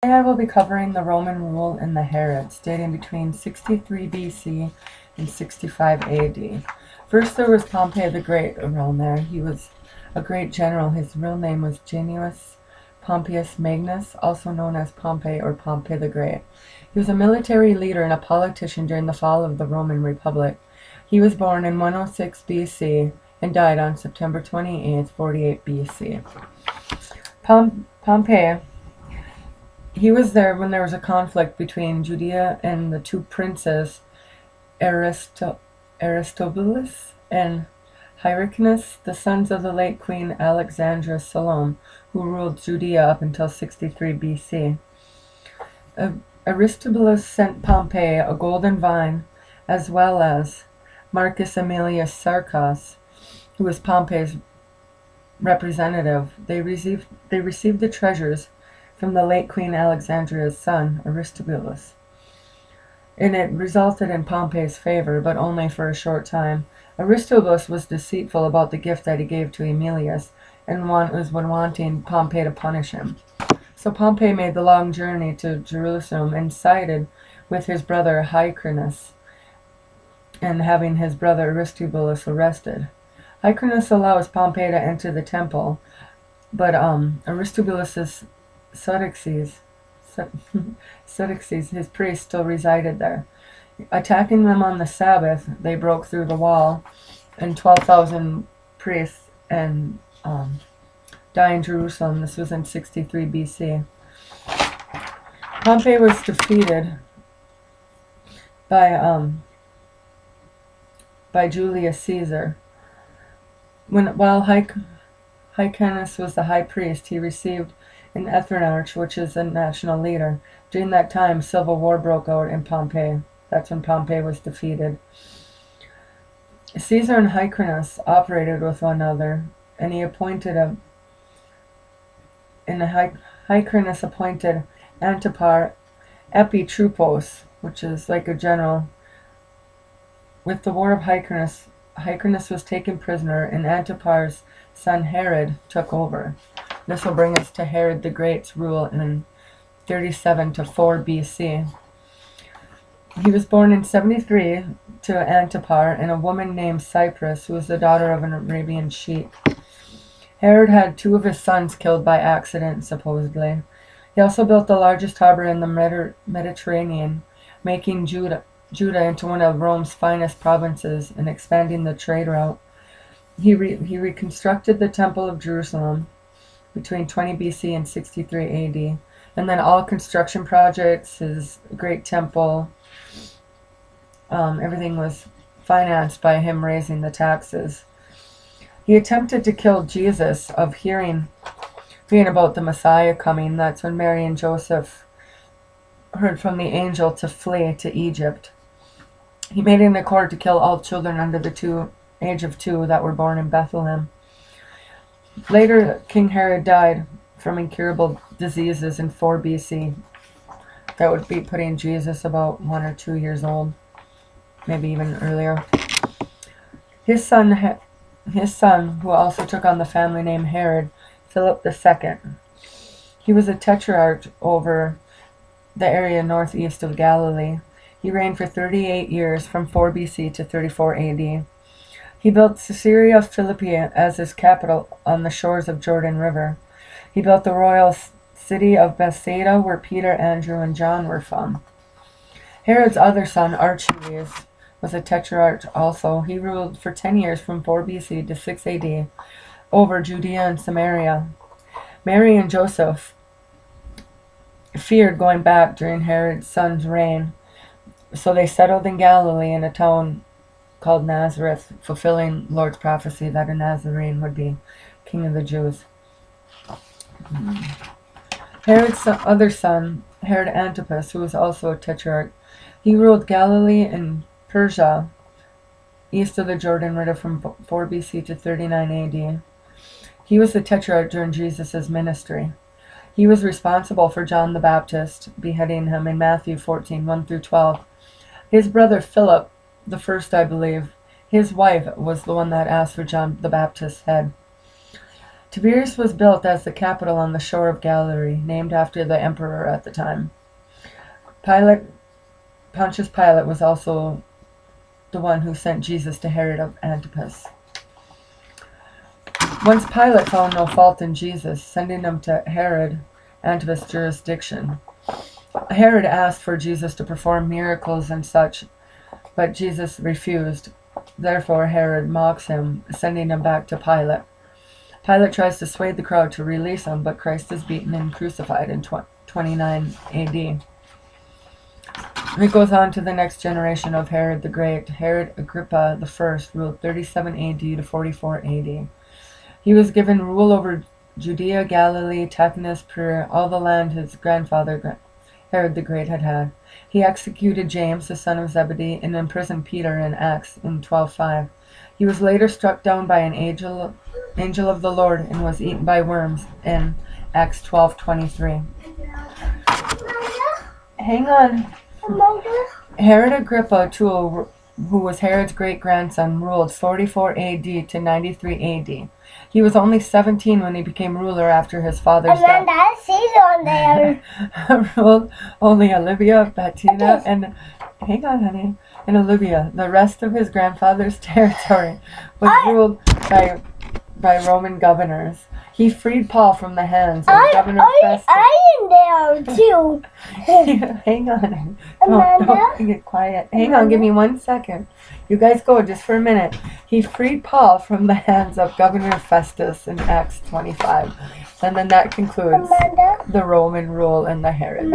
Today I will be covering the Roman rule in the Herods, dating between 63 BC and 65 AD. First there was Pompey the Great around there. He was a great general. His real name was Gnaeus Pompeius Magnus, also known as Pompey or Pompey the Great. He was a military leader and a politician during the fall of the Roman Republic. He was born in 106 BC and died on September 28, 48 BC. Pompey, he was there when there was a conflict between Judea and the two princes, Aristobulus and Hyrcanus, the sons of the late Queen Alexandra Salome, who ruled Judea up until 63 BC. Aristobulus sent Pompey a golden vine, as well as Marcus Aemilius Sarcas, who was Pompey's representative. They received the treasures from the late Queen Alexandra's son, Aristobulus, and it resulted in Pompey's favor, but only for a short time. Aristobulus was deceitful about the gift that he gave to Aemilius, and was wanting Pompey to punish him. So Pompey made the long journey to Jerusalem and sided with his brother Hyrcanus, and having his brother Aristobulus arrested. Hyrcanus allows Pompey to enter the temple, but Aristobulus's Eutyches, his priest, still resided there. Attacking them on the Sabbath, they broke through the wall, and 12,000 priests and died in Jerusalem. This was in 63 BC. Pompey was defeated by Julius Caesar. While Hyrcanus was the high priest, he received an ethnarch, which is a national leader. During that time, civil war broke out in Pompeii. That's when Pompey was defeated. Caesar and Hyrcanus operated with one another, and Hyrcanus appointed Antipas Epitroupos, which is like a general. With the war of Hyrcanus was taken prisoner, and Antipas' son Herod took over. This will bring us to Herod the Great's rule in 37 to 4 BC. He was born in 73 to Antipas and a woman named Cyprus, who was the daughter of an Arabian sheik. Herod had 2 of his sons killed by accident, supposedly. He also built the largest harbor in the Mediterranean, making Judah into one of Rome's finest provinces and expanding the trade route. He reconstructed the Temple of Jerusalem between 20 BC and 63 AD, and then all construction projects, his great temple, everything was financed by him raising the taxes. He attempted to kill Jesus of hearing about the Messiah coming. That's when Mary and Joseph heard from the angel to flee to Egypt. He made an accord to kill all children under the age of 2 that were born in Bethlehem. Later, King Herod died from incurable diseases in 4 BC. That would be putting Jesus about 1 or 2 years old, maybe even earlier. His son, who also took on the family name Herod, Philip II. He was a tetrarch over the area northeast of Galilee. He reigned for 38 years, from 4 BC to 34 AD. He built Caesarea Philippi as his capital on the shores of Jordan River. He built the royal city of Bethsaida, where Peter, Andrew, and John were from. Herod's other son, Archelaus, was a tetrarch also. He ruled for 10 years, from 4 BC to 6 AD, over Judea and Samaria. Mary and Joseph feared going back during Herod's son's reign, so they settled in Galilee in a town called Nazareth, fulfilling Lord's prophecy that a Nazarene would be king of the Jews. Herod's other son, Herod Antipas, who was also a tetrarch, he ruled Galilee and Persia, east of the Jordan River, from 4 BC to 39 AD. He was the tetrarch during Jesus' ministry. He was responsible for John the Baptist beheading him in Matthew 14, 1 through 12. His brother Philip, the first, I believe, his wife was the one that asked for John the Baptist's head. Tiberias was built as the capital on the shore of Galilee, named after the emperor at the time. Pontius Pilate was also the one who sent Jesus to Herod of Antipas. Once Pilate found no fault in Jesus, sending him to Herod Antipas' jurisdiction. Herod asked for Jesus to perform miracles and such, but Jesus refused. Therefore Herod mocks him, sending him back to Pilate. Pilate tries to sway the crowd to release him, but Christ is beaten and crucified in 29 AD. It goes on to the next generation of Herod the Great. Herod Agrippa I ruled 37 AD to 44 AD. He was given rule over Judea, Galilee, Tachnis, Perea, all the land his grandfather Herod the Great had had. He executed James, the son of Zebedee, and imprisoned Peter in Acts in 12:5. He was later struck down by an angel of the Lord and was eaten by worms in Acts 12:23. Hang on. Herod Agrippa II, who was Herod's great-grandson, ruled 44 AD to 93 AD. He was only 17 when he became ruler after his father's death. She's on there. Ruled only Olivia, Batina, and hang on, honey, and Olivia. The rest of his grandfather's territory was ruled by Roman governors. He freed Paul from the hands of Governor Festus. I'm there too. Hang on. Don't get quiet. Hang on, give me 1 second. You guys go just for a minute. He freed Paul from the hands of Governor Festus in Acts 25. And then that concludes the Roman rule and the Herod.